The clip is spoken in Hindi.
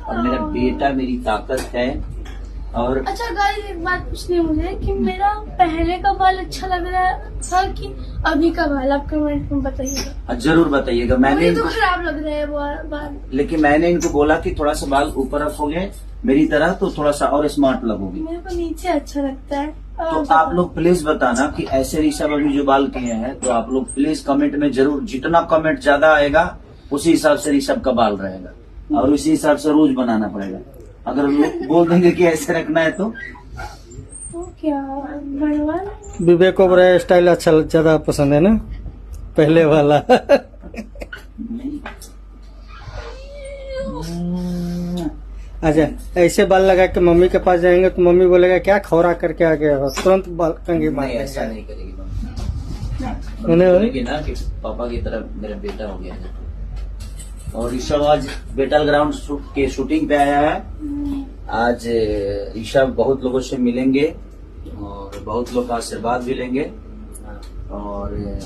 और मेरा बेटा मेरी ताकत है। और अच्छा गाइस, एक बात पूछनी है मुझे कि मेरा पहले का बाल अच्छा लग रहा था कि अभी का बाल? आप कमेंट में बताइएगा, जरूर बताइएगा। मुझे तो खराब लग रहा है बाल। लेकिन मैंने इनको बोला कि थोड़ा सा बाल ऊपर रखोगे मेरी तरह तो थोड़ा सा और स्मार्ट लगोगे। मेरे को नीचे अच्छा लगता है। तो आप लोग प्लीज बताना कि ऐसे ऋषभ अभी जो बाल किए हैं, तो आप लोग प्लीज कमेंट में जरूर, जितना कमेंट ज्यादा आएगा उसी हिसाब से ऋषभ का बाल रहेगा और उसी हिसाब से रोज बनाना पड़ेगा। अगर लोग बोल देंगे कि ऐसे रखना है तो क्या बनवा। विवेक को बड़ा स्टाइल अच्छा ज्यादा पसंद है ना, पहले वाला। अच्छा, ऐसे बाल लगा के मम्मी के पास जाएंगे तो मम्मी बोलेगा क्या खौरा करके आ गया हो, तुरंत बाल कंघी मार नहीं, देगा। ऐसा नहीं करेगी उन्हें- बोलेगी ना कि पापा की तरफ मेरा बेटा हो गया है। और ऋषभ आज बेटल ग्राउंड के शूटिंग पे आया है। आज ऋषभ बहुत लोगों से मिलेंगे और बहुत लोग का आशीर्वाद भी लेंगे और